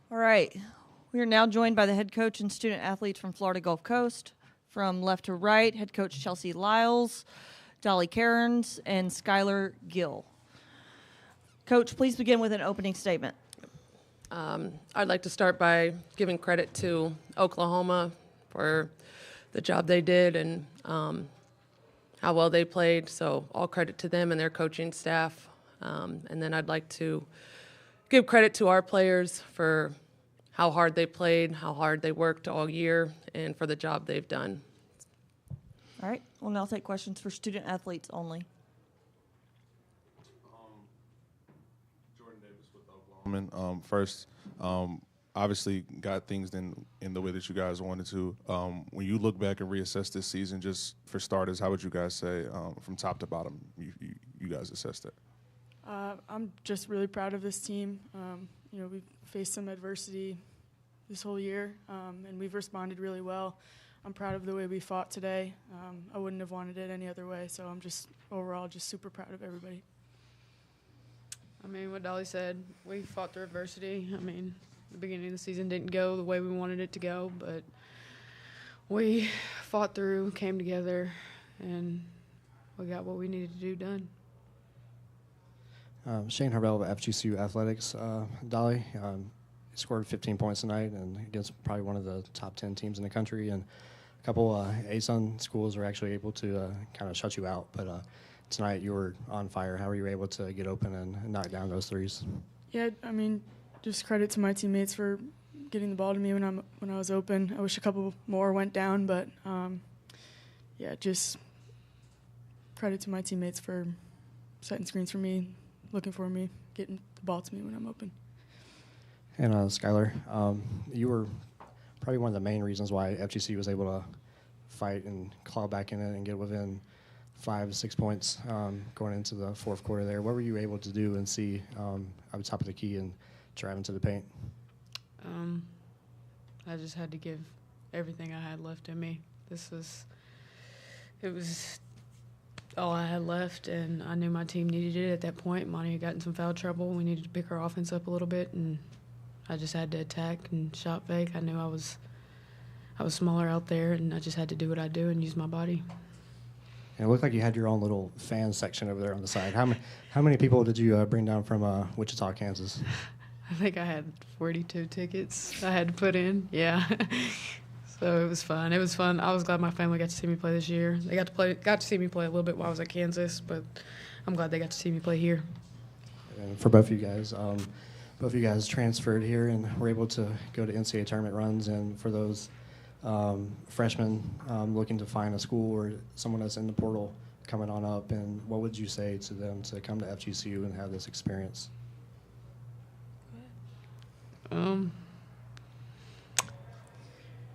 All right. We are now joined by the head coach and student athletes from Florida Gulf Coast. From left to right, head coach Chelsea Lyles, Dolly Cairns, and Skylar Gill. Coach, please begin with an opening statement. I'd like to start by giving credit to Oklahoma for the job they did and how well they played. So all credit to them and their coaching staff. And then I'd like to give credit to our players for how hard they played, how hard they worked all year, and for the job they've done. All right. We'll now take questions for student athletes only. Jordan Davis with Oklahoma. First, obviously got things in the way that you guys wanted to. When you look back and reassess this season, just for starters, how would you guys say from top to bottom you guys assessed it? I'm just really proud of this team. We've faced some adversity this whole year, and we've responded really well. I'm proud of the way we fought today. I wouldn't have wanted it any other way, so I'm just overall just super proud of everybody. I mean, what Dolly said, we fought through adversity. I mean, the beginning of the season didn't go the way we wanted it to go, but we fought through, came together, and we got what we needed to do done. Shane Harvell of FGCU Athletics. Dolly scored 15 points tonight and against probably one of the top 10 teams in the country. And a couple ASUN schools were actually able to kind of shut you out. But tonight you were on fire. How were you able to get open and knock down those threes? Yeah, I mean, just credit to my teammates for getting the ball to me when I was open. I wish a couple more went down, but just credit to my teammates for setting screens for me, looking for me, getting the ball to me when I'm open. And Skylar, you were probably one of the main reasons why FGC was able to fight and claw back in it and get within 5-6 points going into the fourth quarter there. What were you able to do and see up top of the key and drive into the paint? I just had to give everything I had left in me. It was all I had left, and I knew my team needed it at that point. Monty had gotten some foul trouble. We needed to pick our offense up a little bit, and I just had to attack and shot fake. I knew I was smaller out there, and I just had to do what I do and use my body. And it looked like you had your own little fan section over there on the side. How many people did you bring down from Wichita, Kansas? I think I had 42 tickets I had to put in. Yeah. So it was fun. It was fun. I was glad my family got to see me play this year. They got to see me play a little bit while I was at Kansas, but I'm glad they got to see me play here. And for both of you guys transferred here and were able to go to NCAA tournament runs. And for those freshmen looking to find a school or someone that's in the portal coming on up, and what would you say to them to come to FGCU and have this experience?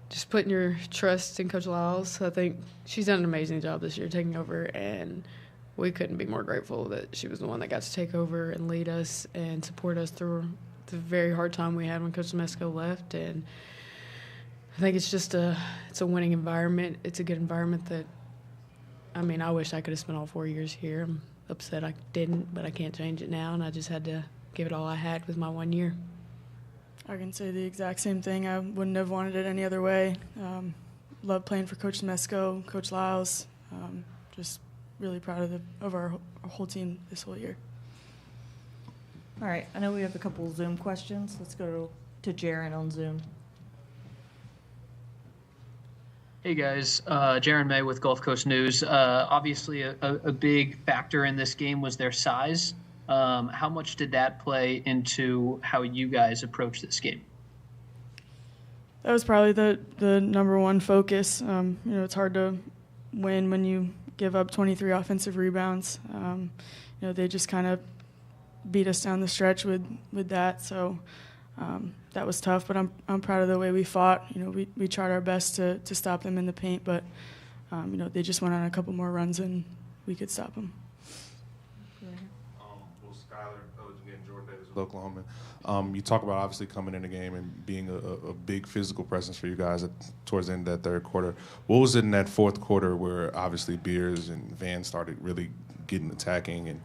Just putting your trust in Coach Lyles. I think she's done an amazing job this year taking over, and we couldn't be more grateful that she was the one that got to take over and lead us and support us through the very hard time we had when Coach Mesco left. And I think it's a winning environment. It's a good environment that, I mean, I wish I could have spent all 4 years here. I'm upset I didn't, but I can't change it now, and I just had to give it all I had with my 1 year. I can say the exact same thing. I wouldn't have wanted it any other way. Love playing for Coach Mesco, Coach Lyles. Just really proud of our whole team this whole year. All right. I know we have a couple Zoom questions. Let's go to Jaron on Zoom. Hey guys, Jaron May with Gulf Coast News. Obviously a big factor in this game was their size. How much did that play into how you guys approach this game? That was probably the number one focus. It's hard to win when you give up 23 offensive rebounds. They just kind of beat us down the stretch with that. So that was tough, but I'm proud of the way we fought. We tried our best to stop them in the paint, but they just went on a couple more runs and we could stop them. With Oklahoma. You talk about obviously coming in the game and being a big physical presence for you guys towards the end of that third quarter. What was it in that fourth quarter where obviously Beers and Van started really getting attacking? And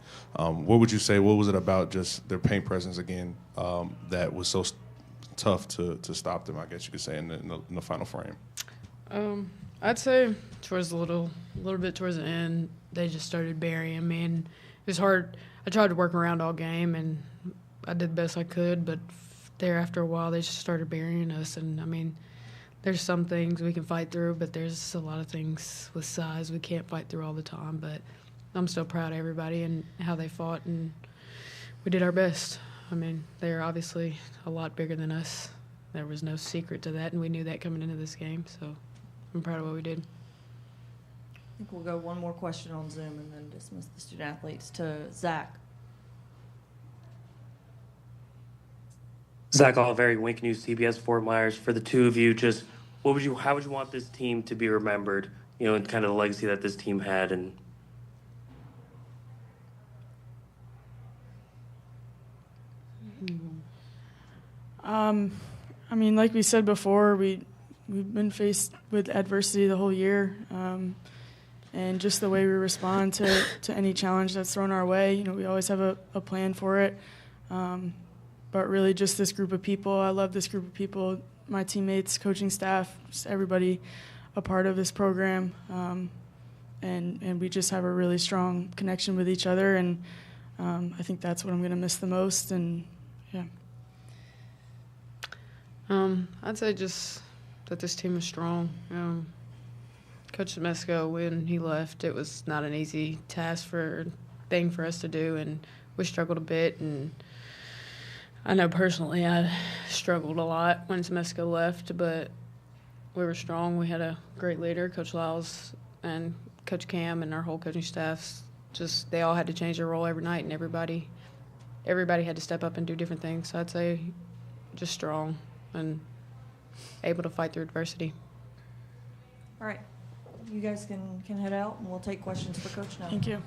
what would you say, what was it about just their paint presence again that was so tough to stop them, I guess you could say, in the final frame? I'd say towards a little bit towards the end, they just started burying me, and it was hard. I tried to work around all game, and I did the best I could, but there after a while, they just started burying us. And I mean, there's some things we can fight through, but there's a lot of things with size we can't fight through all the time. But I'm still proud of everybody and how they fought, and we did our best. I mean, they're obviously a lot bigger than us. There was no secret to that, and we knew that coming into this game, so I'm proud of what we did. I think we'll go one more question on Zoom and then dismiss the student athletes to Zach. Zach Oliveri, Wink News, CBS Fort Myers. For the two of you, just how would you want this team to be remembered? And kind of the legacy that this team had. And I mean, like we said before, we've been faced with adversity the whole year, and just the way we respond to any challenge that's thrown our way. We always have a plan for it. But really just this group of people. I love this group of people, my teammates, coaching staff, just everybody a part of this program. And we just have a really strong connection with each other. And I think that's what I'm going to miss the most. And, yeah. I'd say just that this team is strong. Coach Mesco, when he left, it was not an easy thing for us to do, and we struggled a bit. And I know personally I struggled a lot when Mesco left, but we were strong. We had a great leader, Coach Lyles and Coach Cam, and our whole coaching staff. Just they all had to change their role every night, and everybody had to step up and do different things. So I'd say just strong and able to fight through adversity. All right. You guys can head out, and we'll take questions for Coach now. Thank you.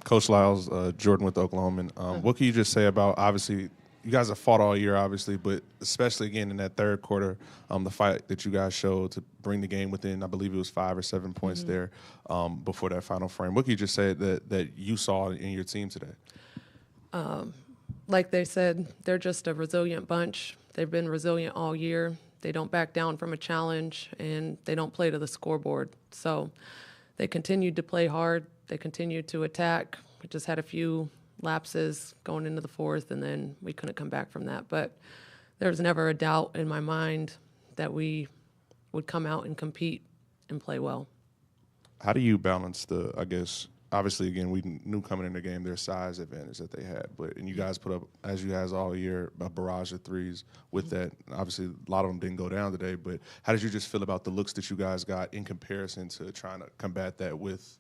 Coach Lyles, Jordan with Oklahoma. What can you just say about, obviously, you guys have fought all year, obviously, but especially, again, in that third quarter, the fight that you guys showed to bring the game within, I believe it was 5 or 7 points there before that final frame. What can you just say that you saw in your team today? Like they said, they're just a resilient bunch. They've been resilient all year. They don't back down from a challenge, and they don't play to the scoreboard. So they continued to play hard. They continued to attack. We just had a few lapses going into the fourth, and then we couldn't come back from that. But there was never a doubt in my mind that we would come out and compete and play well. How do you balance obviously, again, we knew coming in the game their size advantage that they had, and you guys put up, as you guys all year, a barrage of threes with that. Obviously, a lot of them didn't go down today, but how did you just feel about the looks that you guys got in comparison to trying to combat that with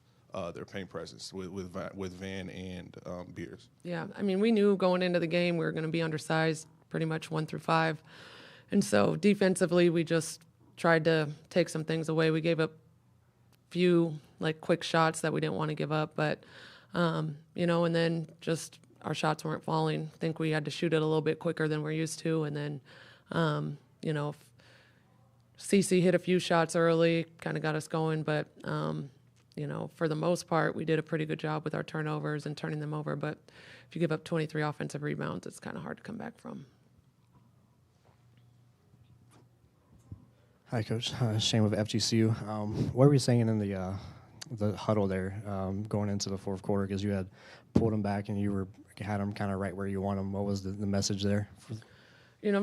their paint presence with Van and Beers? Yeah, I mean, we knew going into the game we were going to be undersized pretty much 1 through 5. And so defensively, we just tried to take some things away. We gave up few quick shots that we didn't want to give up, but and then just our shots weren't falling. I think we had to shoot it a little bit quicker than we're used to, and then CC hit a few shots early, kind of got us going, but for the most part, we did a pretty good job with our turnovers and turning them over. But if you give up 23 offensive rebounds, it's kind of hard to come back from. Hi, Coach. Shane with FGCU. What were you saying in the huddle there going into the fourth quarter? Because you had pulled them back and you had them kind of right where you want them. What was the message there?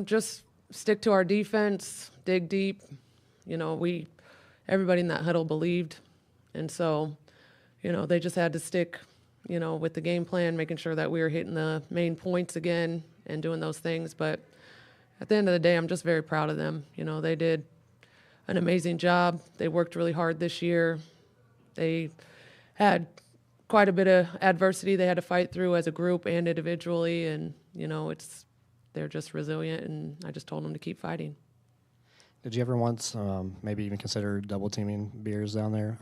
Just stick to our defense, dig deep. Everybody in that huddle believed. And so, they just had to stick, with the game plan, making sure that we were hitting the main points again and doing those things. But at the end of the day, I'm just very proud of them. They did an amazing job. They worked really hard this year. They had quite a bit of adversity they had to fight through as a group and individually. And, they're just resilient, and I just told them to keep fighting. Did you ever once maybe even consider double teaming Beers down there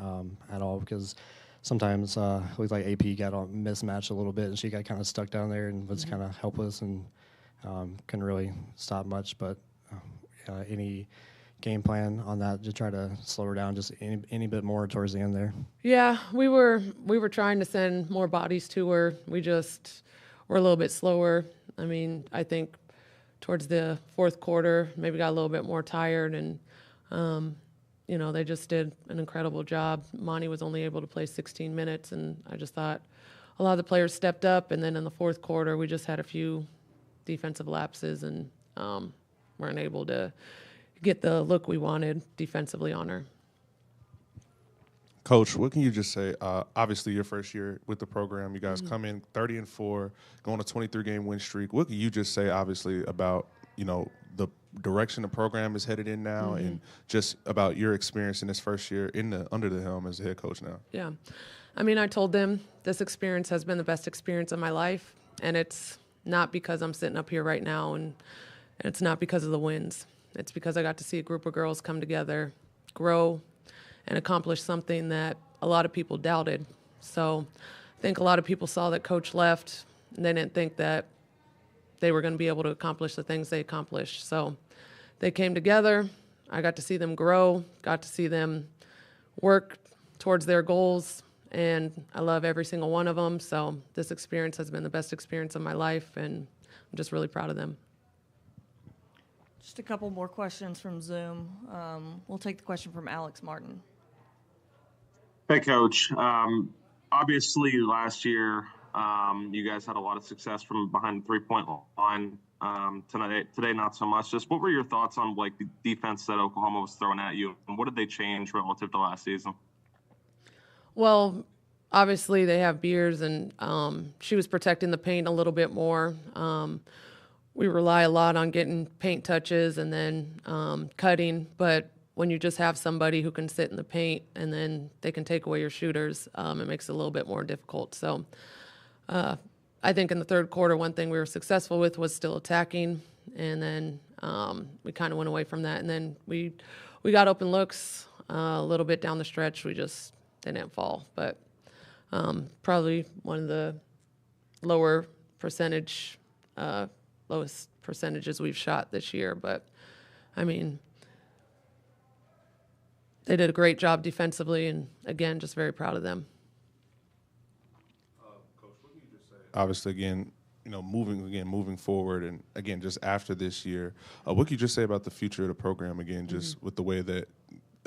at all? Because sometimes it looked like AP got mismatched a little bit, and she got kind of stuck down there and was kind of helpless and couldn't really stop much. But any game plan on that to try to slow her down just any bit more towards the end there? Yeah, we were trying to send more bodies to her. We just were a little bit slower. I mean, I think towards the fourth quarter, maybe got a little bit more tired, and they just did an incredible job. Monty was only able to play 16 minutes, and I just thought a lot of the players stepped up, and then in the fourth quarter, we just had a few defensive lapses and weren't able to get the look we wanted defensively on her. Coach, what can you just say? Obviously, your first year with the program, you guys come in 30-4, go on a 23-game win streak. What can you just say, obviously, about the direction the program is headed in now, and just about your experience in this first year under the helm as a head coach now? Yeah, I mean, I told them this experience has been the best experience of my life, and it's not because I'm sitting up here right now, and it's not because of the wins. It's because I got to see a group of girls come together, grow, and accomplish something that a lot of people doubted. So I think a lot of people saw that Coach left, and they didn't think that they were going to be able to accomplish the things they accomplished. So they came together. I got to see them grow, got to see them work towards their goals, and I love every single one of them. So this experience has been the best experience of my life, and I'm just really proud of them. Just a couple more questions from Zoom. We'll take the question from Alex Martin. Hey, Coach. Obviously, last year, you guys had a lot of success from behind the three-point line. Today, not so much. Just what were your thoughts on the defense that Oklahoma was throwing at you, and what did they change relative to last season? Well, obviously they have Beers, and she was protecting the paint a little bit more. We rely a lot on getting paint touches and then cutting, but when you just have somebody who can sit in the paint and then they can take away your shooters, it makes it a little bit more difficult. So I think in the third quarter, one thing we were successful with was still attacking, and then we kind of went away from that. And then we got open looks a little bit down the stretch. We just didn't fall, but probably one of the lowest percentages we've shot this year. But, I mean, they did a great job defensively, and, again, just very proud of them. Coach, what can you just say? Obviously, again, moving forward, and, again, just after this year, what can you just say about the future of the program, again, just with the way that,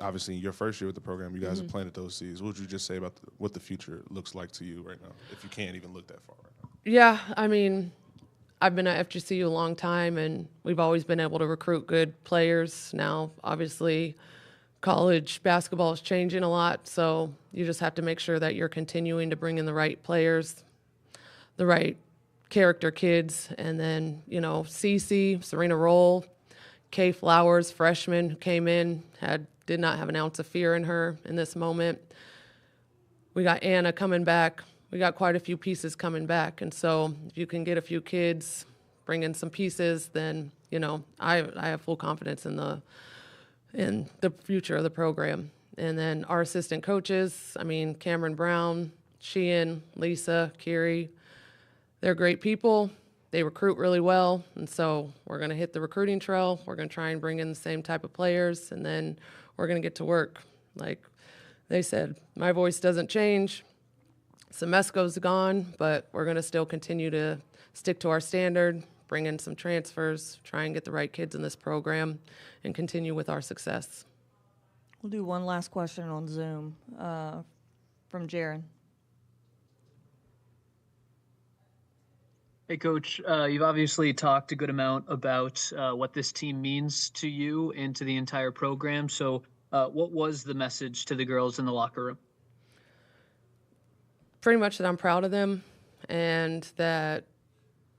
obviously, your first year with the program, you guys have planted those seeds. What would you just say about what the future looks like to you right now, if you can't even look that far right now? Yeah, I mean, I've been at FGCU a long time, and we've always been able to recruit good players. Now, obviously, college basketball is changing a lot, so you just have to make sure that you're continuing to bring in the right players, the right character kids, and then, Cece, Serena Roll, Kay Flowers, freshman who came in, did not have an ounce of fear in her in this moment. We got Anna coming back. We got quite a few pieces coming back. And so if you can get a few kids, bring in some pieces, then, I have full confidence in the future of the program. And then our assistant coaches, Cameron Brown, Sheehan, Lisa, Kiri, they're great people. They recruit really well. And so we're going to hit the recruiting trail. We're going to try and bring in the same type of players, and then we're going to get to work. Like they said, my voice doesn't change. Semesco's gone, but we're going to still continue to stick to our standard, bring in some transfers, try and get the right kids in this program, and continue with our success. We'll do one last question on Zoom from Jaron. Hey, Coach, you've obviously talked a good amount about what this team means to you and to the entire program. So what was the message to the girls in the locker room? Pretty much that I'm proud of them and that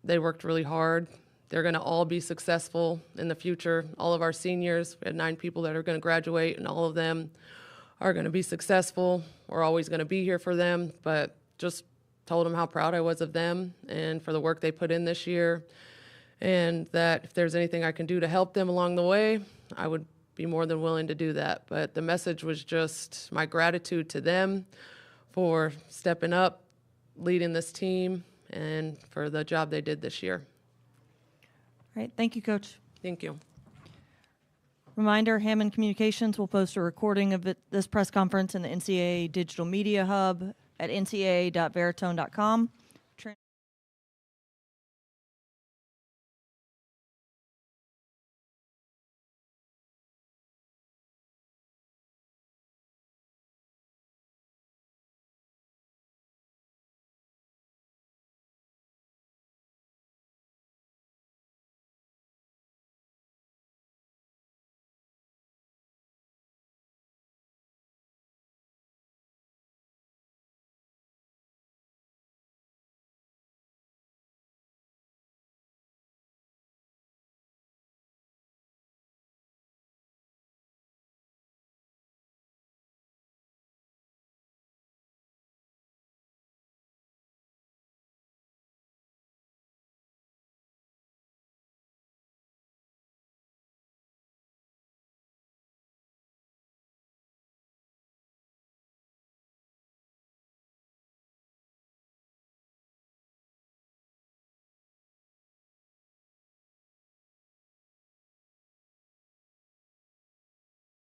they worked really hard. They're going to all be successful in the future. All of our seniors, we had 9 people that are going to graduate, and all of them are going to be successful. We're always going to be here for them, but just told them how proud I was of them and for the work they put in this year, and that if there's anything I can do to help them along the way, I would be more than willing to do that. But the message was just my gratitude to them for stepping up, leading this team, and for the job they did this year. All right. Thank you, Coach. Thank you. Reminder, Hammond Communications will post a recording of this press conference in the NCAA Digital Media Hub at ncaa.veritone.com.